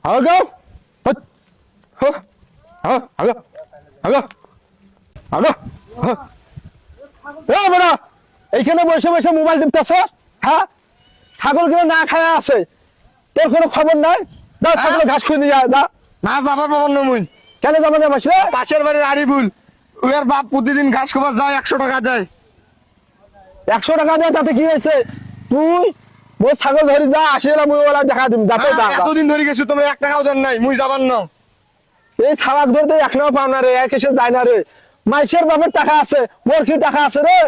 আগো আগো আগো আগো এ বড় এইখানে বসে বসে মোবাইল টিপতেছ হ্যাঁ ছাগলগুলো না খায়া আছে তোর কোনো খবর নাই যা ছাগল ঘাস খুঁজে নিয়ে যা না যাবার পাবো না মুই কেন যাবো না বসে পাশের বাড়ির আরিফুল ওর বাপ প্রতিদিন ঘাস খাবার যায় 100 টাকা দেয় 100 টাকা দেয় তাতে কি হয়েছে তুই মোর ছাগল ধরি যা আসে না মুই ওলা দেখা দিম যাতে যা এতদিন ধরে গেছো তোমরা 1 টাকাও দেন নাই মুই যাবার না এই ছাগল ধরতে 1 টাকা পাও না রে এক এসে যায় না রে মাইসের বাপের টাকা আছে মোর কি টাকা আছে রে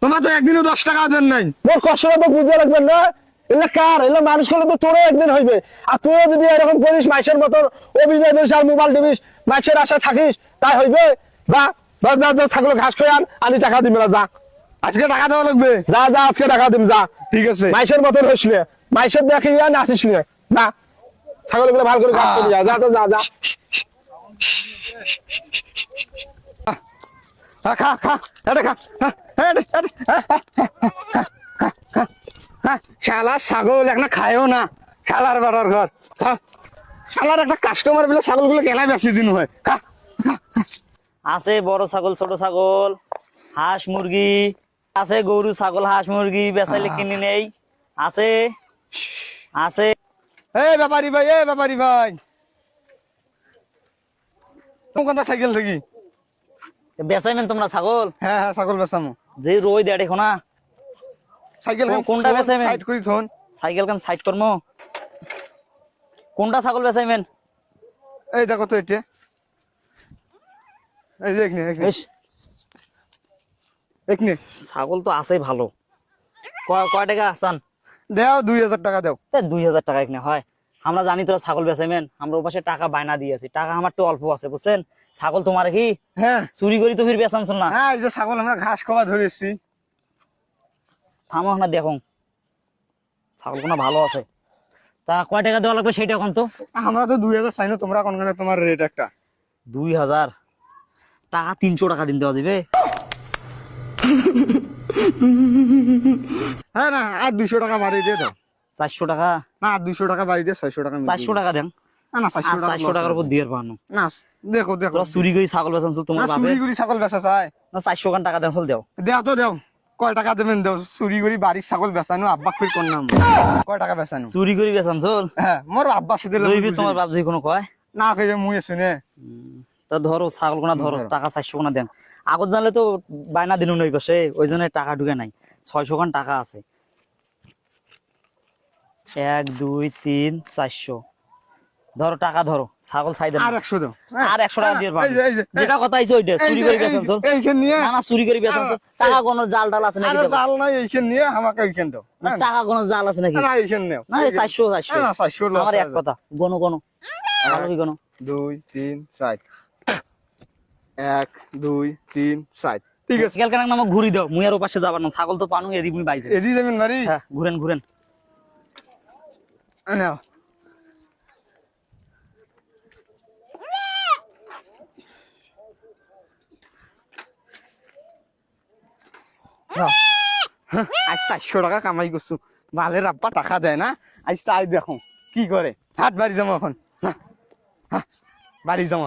তোমরা তো একদিনও 10 টাকাও দেন নাই মোর কষ্টটা তো বুঝে রাখবেন না এলে কার এলে মানুষ করলে তো তোরও একদিন হইবে আর তুইও যদি এরকম করিস মাইসের মতন অভিনয় দিস আর মোবাইল টিপিস মাইসের আশা থাকিস তাই হইবে যা যা যা ছাগল ঘাস খোয় আনি টাকা দিবি না যা আজকে টাকা দেওয়া লাগবে যা যা আজকে টাকা দিম যা ঠিক আছে মাইসের মতন হইস নে মাইসের দেখে ইয়া নাচিস নে যা ছাগলগুলো ভালো করে ঘাস করে যা তো যা যা খা খা এটা খা শালা ছাগল একটা খায়ও না শালার বাড়ার ঘর শালার একটা কাস্টমার বলে ছাগলগুলো কেনা বেশি দিন হয় খা আছে বড় ছাগল ছোট ছাগল হাঁস মুরগি আছে গরু ছাগল হাঁস মুরগি বেচাইলে কিনে নেই আছে আছে ব্যাপারী ভাই ব্যাপারী ভাই কোনটা সাইকেল থেকে বেচাইবেন তোমরা ছাগল হ্যাঁ হ্যাঁ ছাগল বেচামো যে রই দেয় দেখো না সাইকেল কোনটা বেচাইবেন সাইড করি থন সাইকেল কান সাইড করমো কোনটা ছাগল বেচাইবেন এই দেখো তো এটা এই দেখ নে একনে ছাগল তো আছে ভালো কয় টাকা আসান দাও 2000 টাকা দাও 2000 টাকা এখানে হয় আমরা জানি তোরা ছাগল বেচাইবেন আমরা ওপাশে টাকা বায়না দিয়েছি টাকা আমার তো অল্প আছে বুঝছেন ছাগল তোমার কি হ্যাঁ চুরি করি তো ফির বেচান না হ্যাঁ এই যে ছাগল আমরা ঘাস খাওয়া ধরেছি থামো না দেখো ছাগল কোনা ভালো আছে তা কয় টাকা দেওয়া লাগবে সেইটা এখন তো আমরা তো 2000 চাই না তোমরা কোন তোমার রেট একটা 2000 টাকা 300 টাকা দিন দেওয়া যাবে হ্যাঁ না আর 200 টাকা বাড়িয়ে দিয়ে দাও 400 টাকা না 200 টাকা বাড়িয়ে দিয়ে 600 টাকা 400 টাকা দেন না না 400 টাকার উপর দিয়ে পারনো না দেখো দেখো তোরা চুরি করে ছাগল বেচান তোমার না বাপে চুরি করি ছাগল বেচা চাই না 400 খান টাকা দেন চল দেও দেও তো দেও কয় টাকা দেবেন দেও চুরি করি বাড়ির ছাগল বেচানো আব্বা ফির কোন নাম কয় টাকা বেচানো চুরি করে বেচান চল হ্যাঁ মোর আব্বা সুদের লইবি তোমার বাপ যে কোনো কয় না কইবে মুই শুনে তা ধরো ছাগল কোনা ধরো টাকা 400 কোনা দেন আগত জানলে তো বায়না দিন নই কসে ওই জন্য টাকা ঢুকে নাই 600 খান টাকা আছে 1 2 3 400 ধরো টাকা ধরো ছাগল ছাই দেন আর 100 দাও আর 100 টাকা দিয়ে পারবো যেটা কথা আইছে ওইটা চুরি করে বেচান চল এইখান নিয়ে না না চুরি করে বেচান চল টাকা কোন জাল ডাল আছে নাকি আরে জাল নাই এইখান নিয়ে আমাকে এইখান দাও না টাকা কোন জাল আছে নাকি না এইখান নাও না 400 না 400 আমার এক কথা গনো গনো ভালো কি গনো 2 3 4 1 2 3 4 ঠিক আছে সাইকেল কানাক নাম ঘুরি দাও মুই আর ওপাশে যাবার না ছাগল তো পানু এদি মুই বাইছে এডি যাবেন বাড়ি হ্যাঁ ঘুরেন ঘুরেন নাও আজ 400 টাকা কামাই করছো মালের আব্বা টাকা দেয় না আজ তাই দেখো কি করে হাত বাড়ি যাবো এখন বাড়ি যাবো